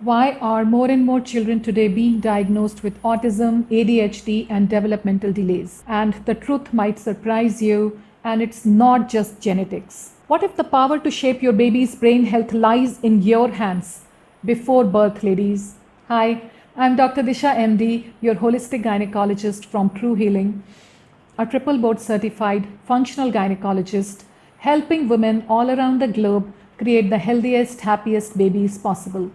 Why are more and more children today being diagnosed with autism, ADHD, and developmental delays? And the truth might surprise you, and it's not just genetics. What if the power to shape your baby's brain health lies in your hands before birth, ladies? Hi, I'm Dr. Disha, MD, your holistic gynecologist from TruHealing, a triple board certified functional gynecologist, helping women all around the globe create the healthiest, happiest babies possible.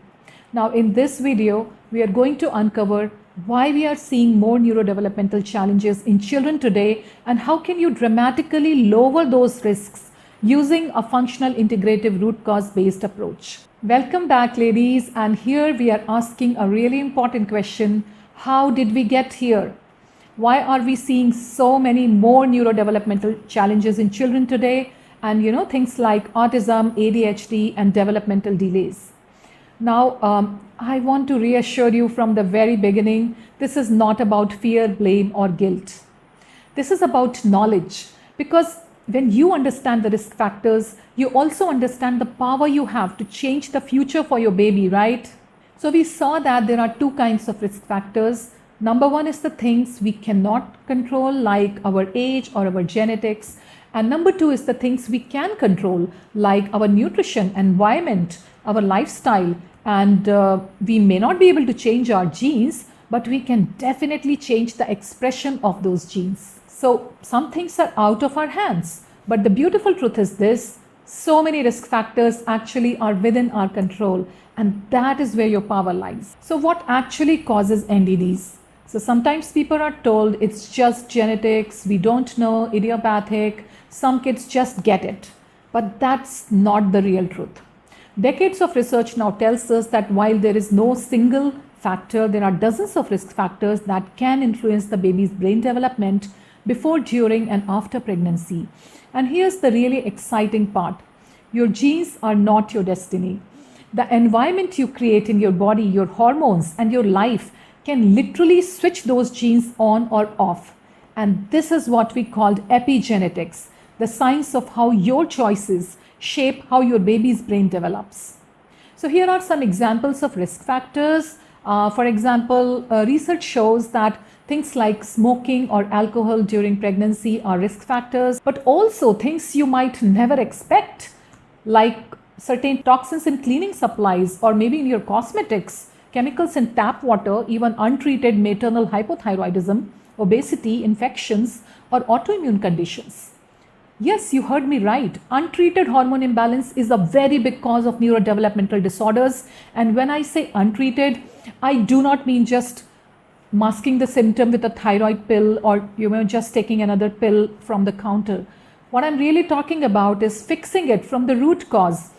Now, in this video, we are going to uncover why we are seeing more neurodevelopmental challenges in children today and how can you dramatically lower those risks using a functional integrative root cause based approach. Welcome back, ladies, and here we are asking a really important question. How did we get here? Why are we seeing so many more neurodevelopmental challenges in children today? And things like autism, ADHD, and developmental delays. Now, I want to reassure you from the very beginning, this is not about fear, blame, or guilt. This is about knowledge, because when you understand the risk factors, you also understand the power you have to change the future for your baby, right? So we saw that there are two kinds of risk factors. Number one is the things we cannot control, like our age or our genetics. And number two is the things we can control, like our nutrition, environment, our lifestyle. And we may not be able to change our genes, but we can definitely change the expression of those genes. So some things are out of our hands. But the beautiful truth is this: so many risk factors actually are within our control. And that is where your power lies. So what actually causes NDDs? So sometimes people are told it's just genetics, we don't know, idiopathic, some kids just get it. But that's not the real truth. Decades of research now tells us that while there is no single factor, there are dozens of risk factors that can influence the baby's brain development before, during, and after pregnancy. And here's the really exciting part. Your genes are not your destiny. The environment you create in your body, your hormones, and your life can literally switch those genes on or off. And this is what we called epigenetics, the science of how your choices shape how your baby's brain develops. So here are some examples of risk factors. For example, research shows that things like smoking or alcohol during pregnancy are risk factors, but also things you might never expect, like certain toxins in cleaning supplies or maybe in your cosmetics, chemicals in tap water, even untreated maternal hypothyroidism, obesity, infections, or autoimmune conditions. Yes, you heard me right. Untreated hormone imbalance is a very big cause of neurodevelopmental disorders. And when I say untreated, I do not mean just masking the symptom with a thyroid pill or just taking another pill from the counter. What I'm really talking about is fixing it from the root cause,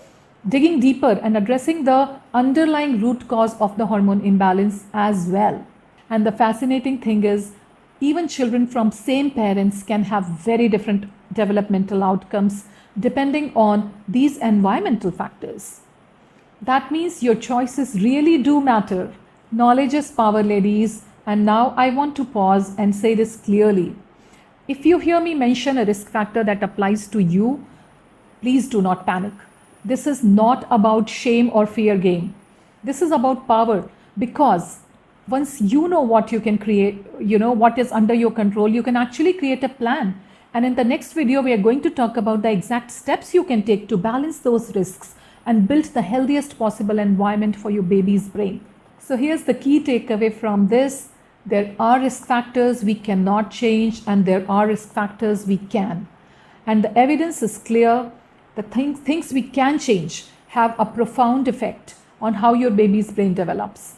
digging deeper and addressing the underlying root cause of the hormone imbalance as well. And the fascinating thing is, even children from same parents can have very different developmental outcomes depending on these environmental factors. That means your choices really do matter. Knowledge is power, ladies. And now I want to pause and say this clearly. If you hear me mention a risk factor that applies to you, please do not panic. This is not about shame or fear game. This is about power, because once you know what you can create, what is under your control, you can actually create a plan. And in the next video, we are going to talk about the exact steps you can take to balance those risks and build the healthiest possible environment for your baby's brain. So here's the key takeaway from this. There are risk factors we cannot change, and there are risk factors we can. And the evidence is clear. The things we can change have a profound effect on how your baby's brain develops.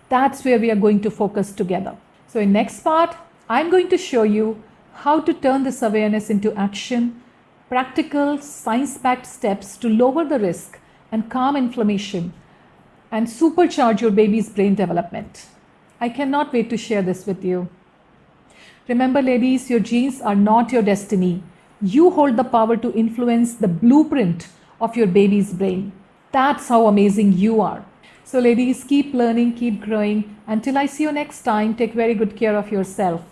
That's where we are going to focus together. So in next part, I'm going to show you how to turn this awareness into action, practical, science-backed steps to lower the risk and calm inflammation and supercharge your baby's brain development. I cannot wait to share this with you. Remember, ladies, your genes are not your destiny. You hold the power to influence the blueprint of your baby's brain. That's how amazing you are. So ladies, keep learning, keep growing. Until I see you next time, take very good care of yourself.